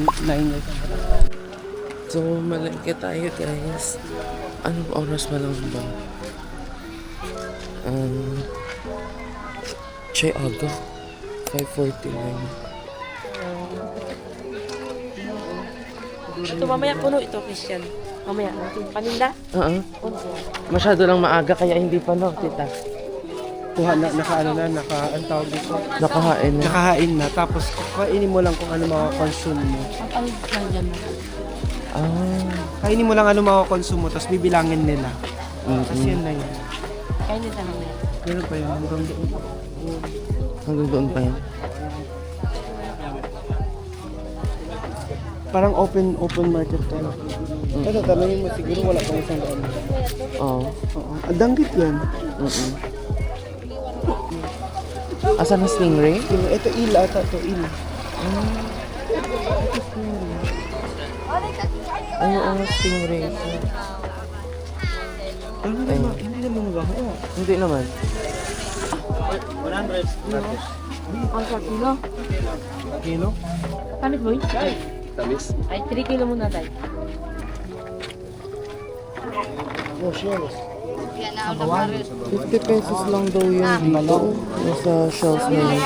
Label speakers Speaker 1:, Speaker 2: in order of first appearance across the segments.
Speaker 1: 9 years.
Speaker 2: So, malengke tayo guys. Anong oras ba lang ba? Chay aga. 5:49.
Speaker 3: Ito mamaya puno ito, Christian. Mamaya, paninda?
Speaker 2: Oo. Masyado lang maaga kaya hindi pa no, tita.
Speaker 1: Kuha na, ang tawag dito.
Speaker 2: Nakahain na.
Speaker 1: Nakahain na. Tapos, kainin mo lang kung ano makakonsume mo.
Speaker 3: Ang dyan mo.
Speaker 1: Kainin mo lang ano makakonsume mo, tapos bibilangin nila. Tapos yun na yun.
Speaker 3: Kainin sa mamaya.
Speaker 1: Meron pa yun, hanggang doon.
Speaker 2: Hanggang doon pa yan.
Speaker 1: Parang open market ka na. Ito, tanongin mo, siguro wala pang isang daan.
Speaker 2: Oo.
Speaker 1: Oo. Danggit yan.
Speaker 2: Asan na stingray?
Speaker 1: Ito ila, ito ila.
Speaker 2: Ay, oo, stingray.
Speaker 1: Hindi naman mabaho.
Speaker 2: Hindi naman.
Speaker 3: Ang sa kilo.
Speaker 1: Kilo?
Speaker 3: Tamis boy? Tamis? Ay, 3 kilo muna tayo.
Speaker 1: Oh, sure.
Speaker 2: 50 pesos lang daw yung dito. Nasa shelves na yun.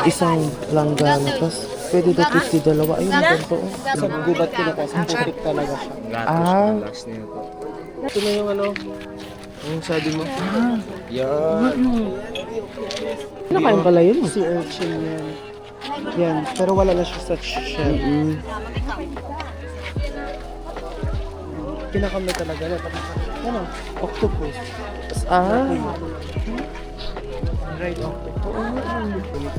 Speaker 2: Isang langgana. Tapos, pwede daw 50 dalawa. Ayun, ganito.
Speaker 1: Sa gubat ko na kasi putik talaga siya. Ito na yung ano, yung sabi mo.
Speaker 2: Ano kain pala yun?
Speaker 1: Sea urchin yan. Yan, pero wala na siya sa shell. Kinakamay talaga na. Ano? Octopus. Dried octopus.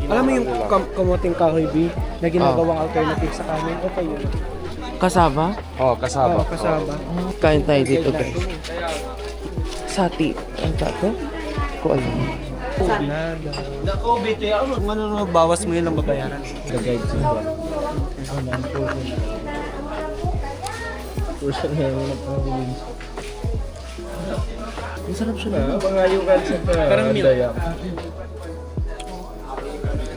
Speaker 1: Alam mo yung kamoting kahoy B na ginagawang alternative sa kanin? Okay yun.
Speaker 2: Kasaba?
Speaker 4: Oh, kasama.
Speaker 1: Oo, kasama.
Speaker 2: Kain tayo dito guys. Sati. Ang tato? Ko alam.
Speaker 1: Nada. Ano bawas mo yun ang babayaran?
Speaker 4: Gagayad sa buwan.
Speaker 2: Ang sarap siya.
Speaker 4: Pangayukan sa
Speaker 1: Parang milk.
Speaker 4: Dayak.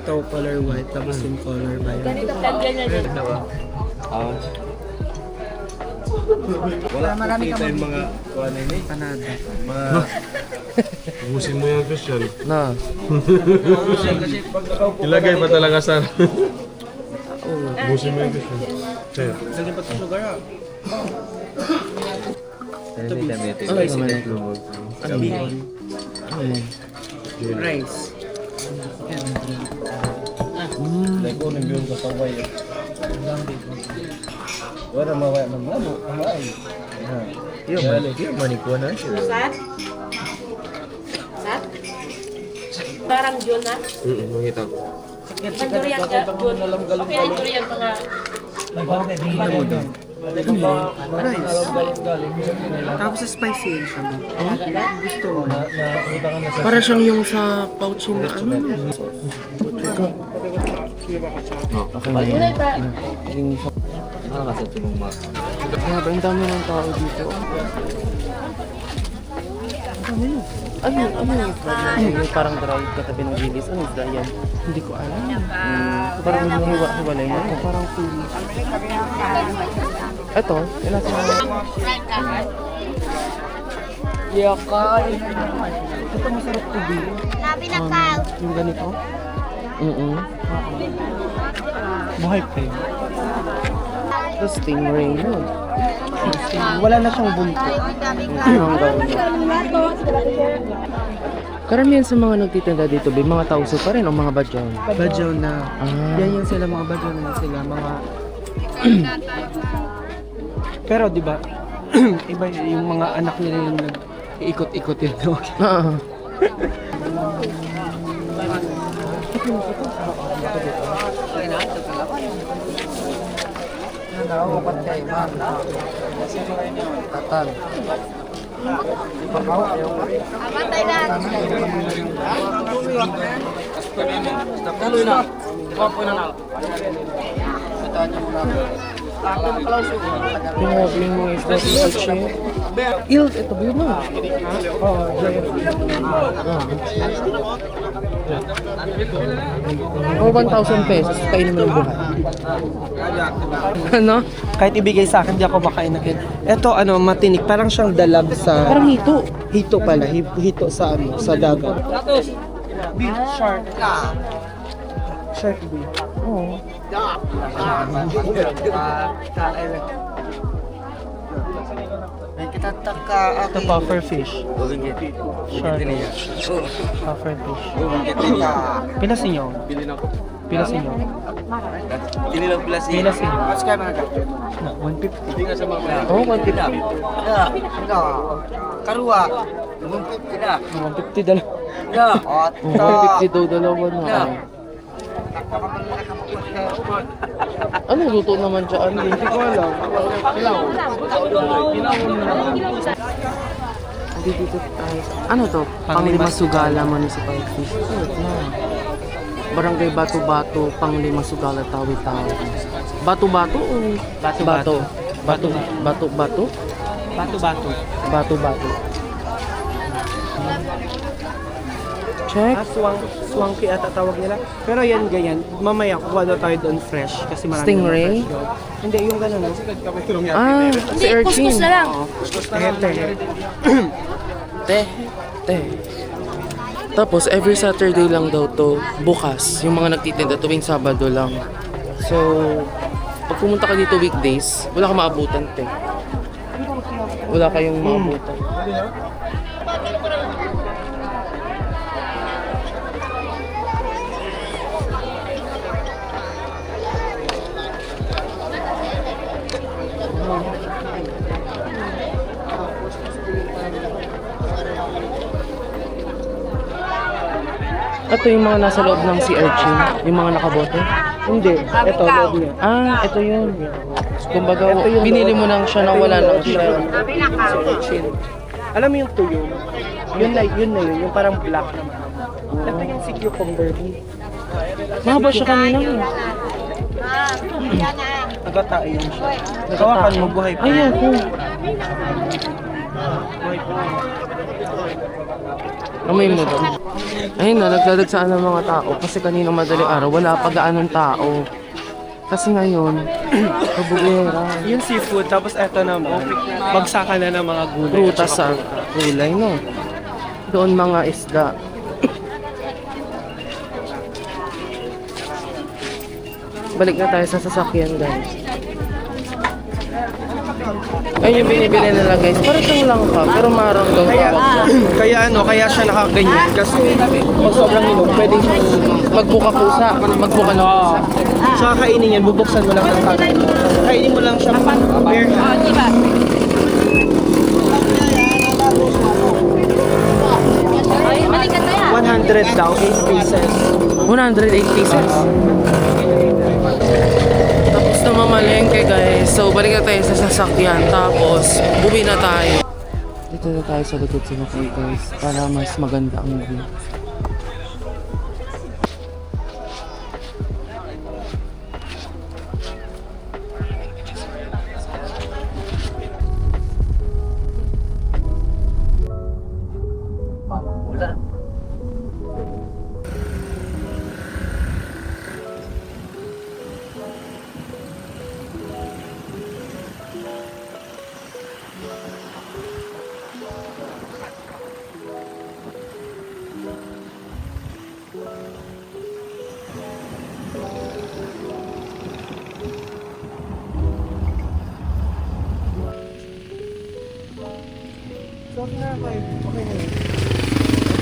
Speaker 1: Ito color white, tapos yung color violet.
Speaker 3: Ganito, lagyan niya din.
Speaker 4: Wala marami ka yung mga kuha na yun.
Speaker 1: Panada.
Speaker 4: Ubusin mo yung Christian.
Speaker 2: Na.
Speaker 4: Ilagay pa talaga sa... Ubusin mo yung Christian. Sa'yo.
Speaker 1: Lagyan pa ito sugar ah.
Speaker 4: Ito naman ito.
Speaker 2: Ano naman ito?
Speaker 1: Ano yun?
Speaker 2: Ano?
Speaker 1: Rice.
Speaker 4: Like ko nang yun kasaway. Wala mawaya ng labo. Kamay. Yung manikuha na siya.
Speaker 3: Sat? Sat? Parang John na?
Speaker 4: Makita ko.
Speaker 3: Ang durian ka, John. Okay, ang durian mga...
Speaker 1: Rice. Tapos sa spicy yun siya. Gusto mo.
Speaker 2: Para siyang yung sa pouch na ano. Okay na yun. Grabe, ang dami ng tao dito. Ano yung isda yan? Yung parang dried katabi ng gilis. Ano isda yan?
Speaker 1: Hindi ko alam.
Speaker 2: Parang hiwa-hiwalay na. Parang tuli. Ito, nasa
Speaker 1: Yakay. Ito masarap to be. Yung ganito. Buhay pa yun.
Speaker 2: Ito stingray yun.
Speaker 1: Wala na siyang bunto.
Speaker 2: Karamihan sa mga nagtitinda dito, mga tauso pa rin o mga badyaw.
Speaker 1: Badyaw na. Yan yung sila, mga badyaw na sila. Mga... Pero di ba iba yung mga anak nila yung nag-iikot-ikot yun.
Speaker 2: Oo. Tatal.
Speaker 3: Amatay na!
Speaker 2: Tuloy na. Wapo na na. Ito niyo muna. Grabe yung mga isda dito, che. Ito ba yun na? Oh, 1,000 pesos, kainin mo ng buhay. Ano?
Speaker 1: Kahit ibigay sa akin, di ako makain na yun. Ito, matinik. Parang siyang dalab sa...
Speaker 2: Parang hito.
Speaker 1: Hito pala. Hito sa sa dagat. Beef shark. Shark beef.
Speaker 2: Oo.
Speaker 1: Ito puffer fish. Shark. Puffer fish. Pilas inyo? Pilas inyo? Pilas inyo? Na, 150.
Speaker 2: Oh, 150.
Speaker 5: Karua, 150 na.
Speaker 1: 150 dala.
Speaker 2: Oh, 150 daw dalawa na. Ano luto naman dyan? Hindi ko alam. Dito tayo. Ano to? Panglima Sugala Municipal Fish. Barangay Bato-Bato, Panglima Sugala, Tawi-Tawi. Bato-Bato o?
Speaker 1: Bato-Bato.
Speaker 2: Bato-Bato?
Speaker 1: Bato-bato.
Speaker 2: Bato-Bato. Check.
Speaker 1: Swanky ata tawag nila. Pero yan ganyan. Mamaya kuha na tayo doon fresh. Kasi marami
Speaker 2: Stingray?
Speaker 1: naman fresh doon. Hindi, yung gano'n. No?
Speaker 2: Ah, si Urchin.
Speaker 3: Kuskus na lang.
Speaker 2: Te. Tapos, every Saturday lang daw to, bukas, yung mga nagtitinda tuwing Sabado lang. So, pag pumunta ka dito weekdays, wala kang maabutan, te. Wala kayong maabutan. Ito yung mga nasa loob ng sea urchin, yung mga nakabote.
Speaker 1: Hindi. Ito, loob niya.
Speaker 2: Ah, ito yun. Kumbaga, binili mo lang siya nang wala lang siya.
Speaker 1: Chin. Alam mo yung tuyo? Yun na yun. Yung parang black na mahaba. Ito yung si cucumber.
Speaker 2: Mahaba siya kanina.
Speaker 1: Nagatae yun siya. Nagawakan mo, buhay pa.
Speaker 2: Ayan,
Speaker 1: Buhay pa.
Speaker 2: Amoy mo daw. Ayun na, nagdadagsaan ng mga tao kasi kanina madaling araw, wala pa gaanong tao. Kasi ngayon, kabugera.
Speaker 1: Yung seafood, tapos eto na mo, bagsakan na ng mga gulay.
Speaker 2: Prutas sa kulay, no? Doon mga isda. Balik na tayo sa sasakyan, guys. Ayun yung binibili nila, guys. Parang siyang langka, pero marang daw tawag siya.
Speaker 1: Kaya siya nakaganyan. Kasi pag sobrang inom, pwedeng siyang
Speaker 2: Magbuka pusa. Magbuka ng pusa.
Speaker 1: Saka kainin yan, bubuksan mo lang ng kagad. Kainin mo lang siya bare hand.
Speaker 3: Ay, balikan na yan.
Speaker 1: 100 daw, 8 pieces.
Speaker 2: 108 pieces. Tapos na mamalengke, guys. So, balik na tayo sa sasakyan. Tapos, buwi na tayo. Dito na tayo sa likod sinakay, guys. Para mas maganda ang view.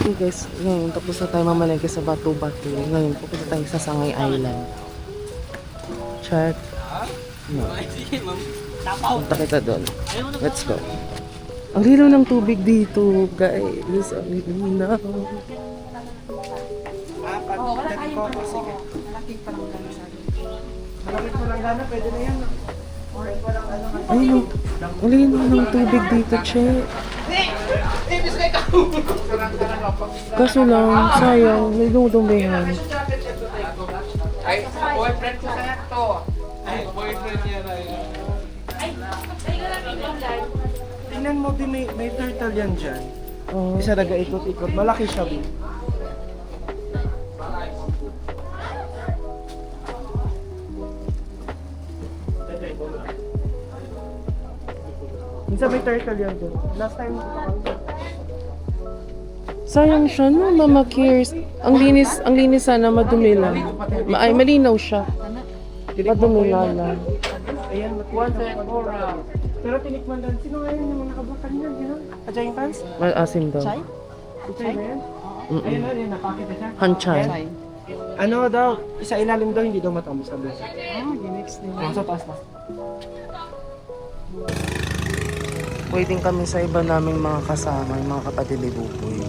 Speaker 2: Okay guys, ngayon tapos na tayo mamalengke sa Bato-Bato. Ngayon pupunta tayo sa Sangay Island. Check. No. Punta kita doon. Let's go. Ang linaw ng tubig dito, guys. Ang linaw. Ayun, ang linaw ng tubig dito, che. Kaso lang, sayang, may dumudumbihan.
Speaker 1: Tingnan mo, Bi, may turtle yan dyan.
Speaker 2: Oh.
Speaker 1: Isa nag-ikot-ikot. Malaki siya, Bi. Minsan may turtle yan dyan. Last time,
Speaker 2: Sayang siya no, Mama Kiers. Ang linis sana, madumi lang. Ay, malinaw siya. Madumi lang.
Speaker 1: ayan, pero tinikman lang. Sino nga yun yung mga nakabukan yan? Sino? Ajay Pants?
Speaker 2: Asim daw.
Speaker 1: Ito yun na yan? Ayun na, yun, napakit na siya.
Speaker 2: Hanchan.
Speaker 1: Ano daw, isa ilalim daw, hindi daw matamis sabi. Ginex nila. Sa taas na.
Speaker 2: Waiting kami sa iba naming mga kasama, yung mga kapatid ni Buboy.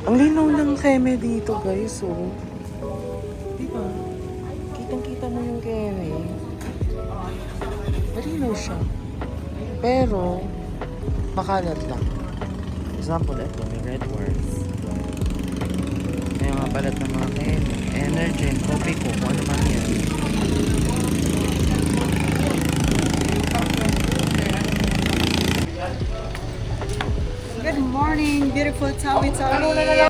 Speaker 2: Ang linaw ng keme dito, guys, oh. Diba? Kitang-kita mo yung keme. Malinaw siya. Pero, makalat lang. Example, ito, may red words. May mga balat ng mga keme. Energy, coffee ko, kung ano man yan.
Speaker 6: Good morning, beautiful Tawi-Tawi.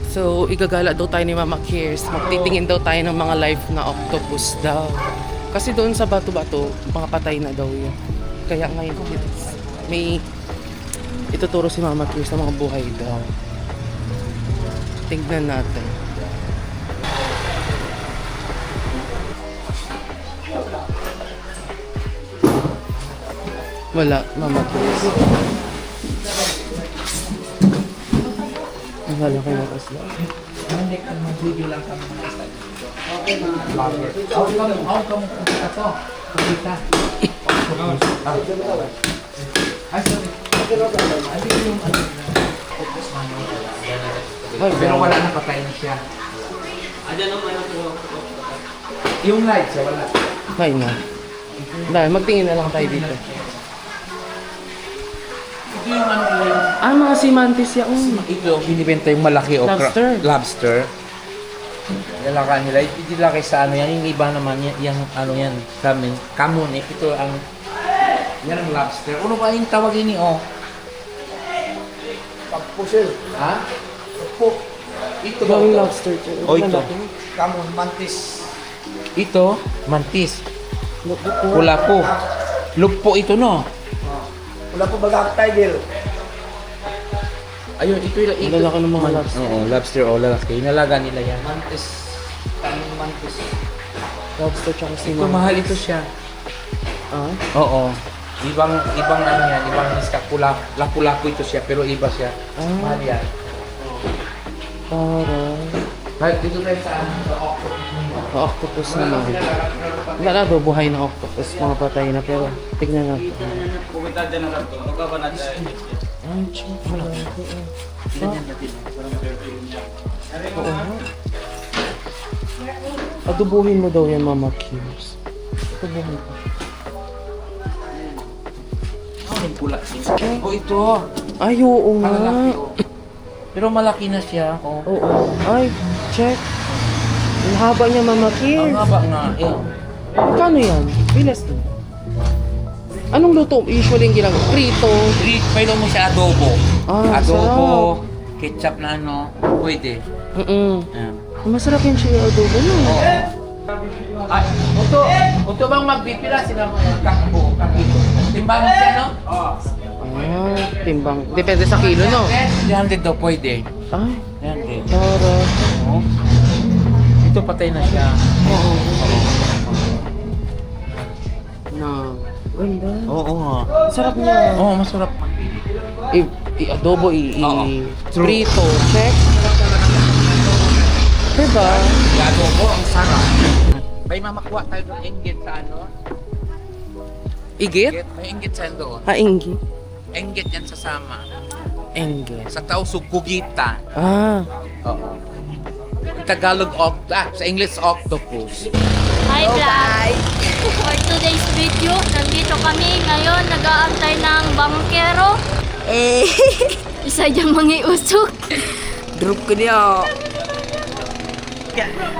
Speaker 2: So, igagala daw tayo ni Mama Kiers. Magtitingin daw tayo ng mga live na octopus daw. Kasi doon sa bato-bato, mga patay na daw yun. Kaya ngayon, may ituturo si Mama Kiers sa mga buhay daw. Tingnan natin. Wala, Mama Kiers. Ang lalaki ng kasla.
Speaker 5: Pero wala na, patay na siya. Yung light siya, wala.
Speaker 2: Hay na. Dahil, magtingin na lang tayo dito. Mga simantis yan.
Speaker 5: Ito, binibenta yung malaki okra.
Speaker 2: Lobster.
Speaker 5: Lobster. Nilaka nila. Hindi laki sa ano yan. Yung iba naman, yung ano yan, kamon. Ito ang, yan ang lobster. Ano ba yung tawag ini, oh? Pagpusil. Ha? Pagpuk. Ito ba?
Speaker 2: Gawing lobster.
Speaker 5: Oh, ito. Kamon, mantis. Ito, mantis. Pulapo. Lugpo ito, no?
Speaker 4: Wala po bagak tiger.
Speaker 5: Ayun, ito yung
Speaker 2: Ang lalaki ng mga lobster.
Speaker 5: Oo, lobster o lalaki. Inalaga nila yan. Mantis. Kamon mantis.
Speaker 2: Lobster tsaka
Speaker 5: Ito,
Speaker 2: simantis.
Speaker 5: mahal ito siya.
Speaker 2: Ah?
Speaker 5: Oo. Ibang ano yan, ibang iska. Lapu-lapu ito siya, pero iba siya. Mahal yan.
Speaker 2: Para.
Speaker 5: Kahit dito tayo sa octopus.
Speaker 2: Octopus naman. Wala daw buhay na octopus. Mga patay na. Pero tignan natin. Ay, tsaka. Oo. Adubuhin mo daw yan, Mama Kiers. Adubuhin ko.
Speaker 5: Oh, ito.
Speaker 2: Ay, oo nga.
Speaker 5: Malalaki, oh. Pero malaki na siya. Oh.
Speaker 2: Oo. Ay, check. Ang haba niya, Mama
Speaker 5: Ang
Speaker 2: Kiers.
Speaker 5: haba nga. Eh.
Speaker 2: Magkano yan? Pilas to. Anong luto usually yung ginagawa? Prito.
Speaker 5: Pwede mo siya adobo.
Speaker 2: Ah,
Speaker 5: Adobo, ketchup na ano, pwede. Ayan.
Speaker 2: Masarap yung siya adobo no?
Speaker 5: Ay, ito bang magbipila sila mga kakbo, kakito. Timbangan siya, no?
Speaker 2: Ah, timbang. Depende sa kilo, no?
Speaker 5: 300 daw pwede.
Speaker 2: Ay,
Speaker 5: 300.
Speaker 2: tara.
Speaker 5: Oh. Ito patay na siya.
Speaker 2: Oo. Na. Ganda.
Speaker 5: Oo nga.
Speaker 2: Sarap niya.
Speaker 5: Oo, masarap.
Speaker 2: I-adobo,
Speaker 5: Oo. True.
Speaker 2: prito. Check. Diba?
Speaker 5: Adobo, ang sarap. May mamakuha tayo ng inggit sa ano?
Speaker 2: Igit?
Speaker 5: May inggit sa doon.
Speaker 2: Hainggi.
Speaker 5: Inggit yan sa sama.
Speaker 2: Enggit.
Speaker 5: Sa Tausug, Gugita.
Speaker 2: Ah.
Speaker 5: Oo. Tagalog, sa English, octopus.
Speaker 3: Hi vlog! For today's video, nandito kami ngayon, nag-aantay ng bangkero. Isa diyang mangiusok.
Speaker 6: Drop ko niya.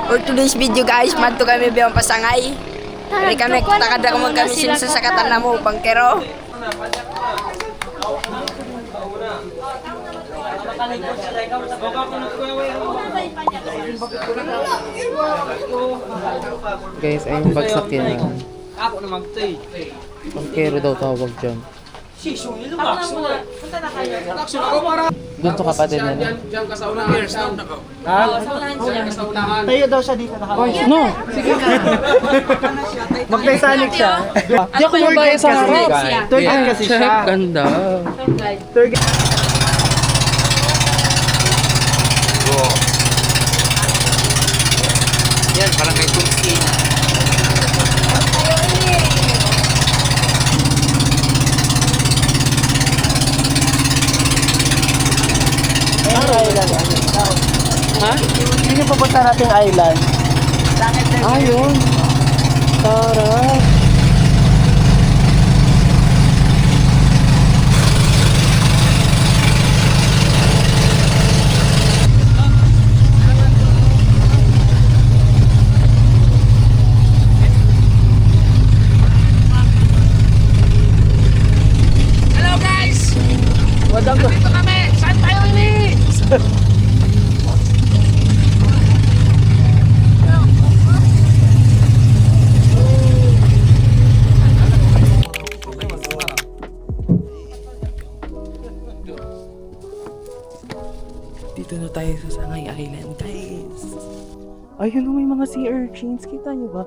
Speaker 6: For today's video guys, madto kami biyang pasangay. Hari kami takada ka magkamisin sa sakatan na mo, bangkero.
Speaker 2: Guys, ayun yung bagsak yan.
Speaker 1: Ako na magtay.
Speaker 2: Pangkero daw tawag dyan.
Speaker 1: Action ako para.
Speaker 2: Doon sa kapatid nila.
Speaker 1: Diyan ka sa unang years na ako. Diyan ka sa unahan.
Speaker 4: Tayo daw siya dito nakapagod.
Speaker 2: No!
Speaker 4: Magtaysanik siya.
Speaker 2: Di ako mabaya sa harap.
Speaker 4: Tour guide kasi siya.
Speaker 2: Ganda.
Speaker 4: Tour guide.
Speaker 5: Yan, parang may kumski.
Speaker 2: Ha?
Speaker 4: Yun yung pupunta nating island.
Speaker 2: Ayun. Tara.
Speaker 5: Hello guys! Nandito kami! Saan tayo ini?
Speaker 2: Dito na tayo sa Sangay Island, guys. Ayun, may mga sea urchins. Kita nyo ba?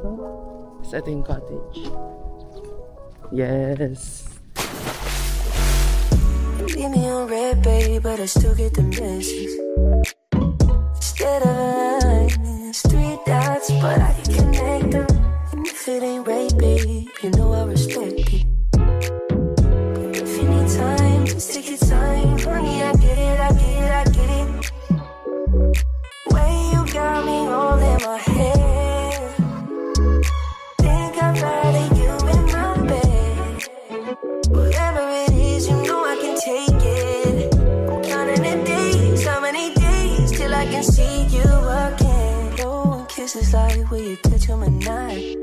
Speaker 2: Sa ito yung cottage. Yes.
Speaker 7: Leave me on red, baby, but I still get the message. Instead of a line, it's 3 dots, but I can connect them. And if it ain't right, babe, you know I respect it. But if you need time, just take your time, honey. I get it, I get it, I get it. Way you got me all in my head. Think I'd rather you in my bed. Whatever it is, you know I can take it. I'm counting the days, how many days till I can see you again. Blowing kisses like where you catch 'em at night.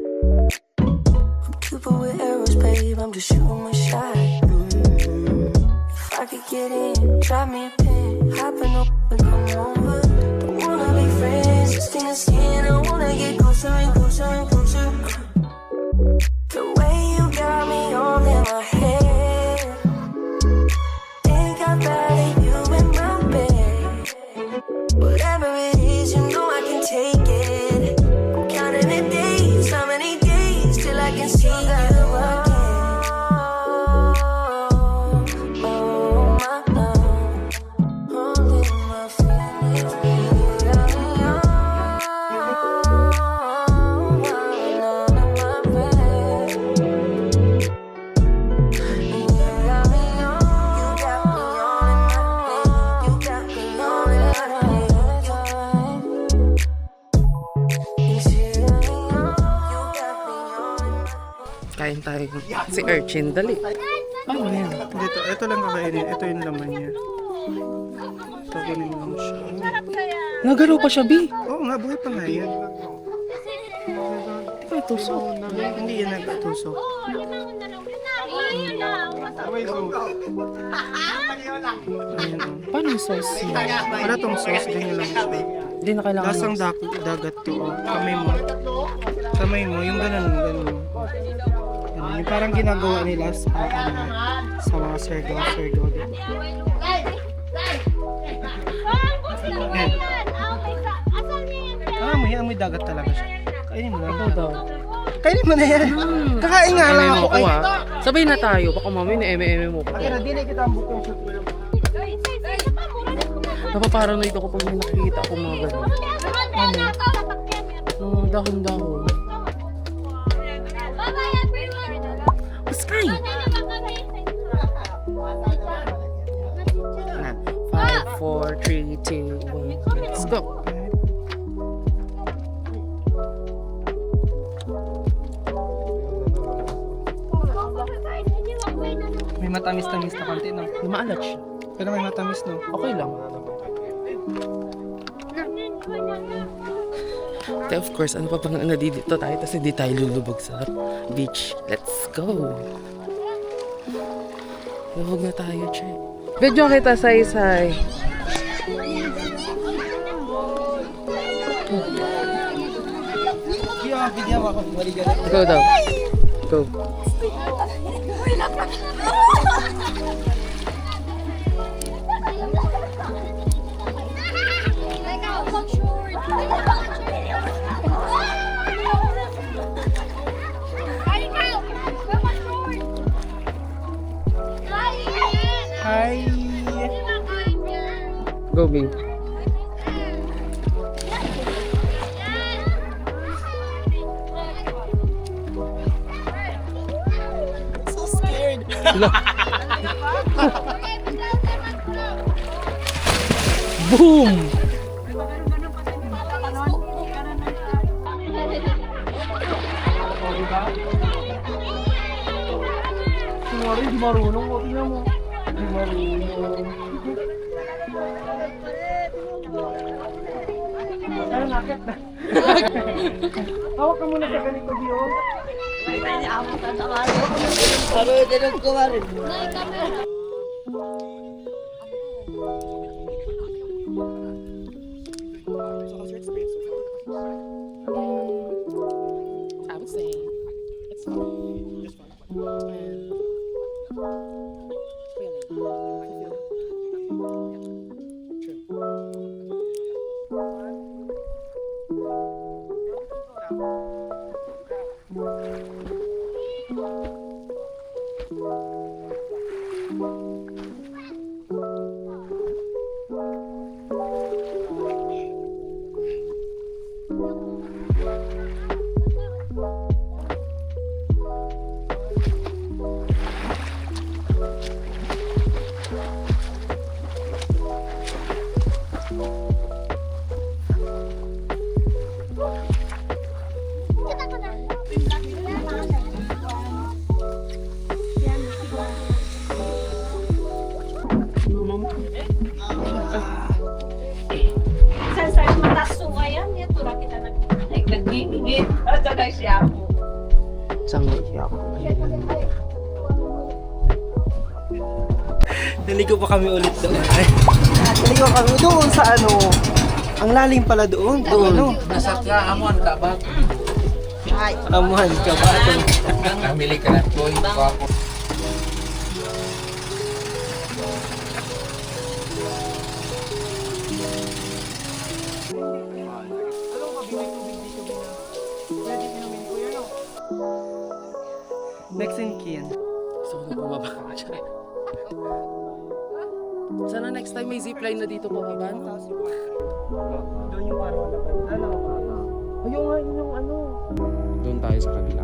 Speaker 7: I'm Cupid with arrows, babe, I'm just shooting my shot. If I could get in, drop me a pin, hopping up and come over. Don't wanna be friends, just skin to skin. I wanna get closer and closer and closer. The way you got me all in my head. Think I'd rather you in my bed. Whatever it is, you know I can take it. I'm counting the days, how many days till I can see you again. Oh, my love, holding my feelings. You got me on, none of my bed. You got me on, you got me on in my head. You got me on in my head. You got me on, you got me on.
Speaker 2: Kain tayo. Si urchin, dali. Ano yan?
Speaker 4: Dito, ito lang kakainin. Ito yung laman niya. Ito, ganun lang siya.
Speaker 2: Nagalaw pa siya, B.
Speaker 4: Oo nga, buhay pa nga yan.
Speaker 2: Ito, tusok.
Speaker 4: Hindi yan nagkatusok. Ayan o.
Speaker 2: Paano yung sauce niya?
Speaker 4: Wala tong sauce, ganyan lang siya.
Speaker 2: Hindi na kailangan
Speaker 4: Lasang
Speaker 2: ng...
Speaker 4: dagat to, oh. Kamay mo. Kamay mo, yung ganun, ganun. Ganun. Yung parang ginagawa nila sa, sa mga sergo. Amoy dagat talaga siya. Kainin mo na.
Speaker 2: Ikaw daw.
Speaker 4: Kainin mo na yan. Kakain nga lang ako.
Speaker 2: Mo ko, sabay na tayo. Baka mamaya na eme-eme mo pa.
Speaker 4: Kaya di na kita ang bukong shoot mo.
Speaker 2: Napaparanoid ako pag may nakikita ako mga ganun. Dahon-dahon. Sky! 5, 4, 3, 2, 1. Let's go!
Speaker 4: May matamis-tamis na konti, no?
Speaker 2: Lumaalat siya.
Speaker 4: Pero may matamis, no?
Speaker 2: Okay lang. Then of course, ano pa bang nadidito tayo tapos hindi tayo lulubog sa beach. Let's go! Lubog na tayo, che. Video kita, say-say.
Speaker 4: Video ako.
Speaker 2: Go daw. Go.
Speaker 4: Hi!
Speaker 2: Go, Bing. Boom!
Speaker 4: Hindi marunong mo. Tingnan mo. Hindi marunong. Ano, nakit na. Hawak ka muna sa ganito, Dio.
Speaker 2: I would say it's fun. Just fun. And sangoy ako.
Speaker 4: Naligo pa kami ulit doon. Naligo kami doon sa ano. Ang lalim pala doon. Ano?
Speaker 5: Nasa amuan ka ba?
Speaker 4: Amuhan ka ba?
Speaker 5: Namili ka ng toy. Ako.
Speaker 4: Mexican can.
Speaker 2: Gusto ko na bumaba ka dyan. Sana next time may zipline na dito pababan.
Speaker 4: Doon yung parang ano.
Speaker 2: Ayun nga, yun yung ano.
Speaker 1: Doon tayo sa kabila.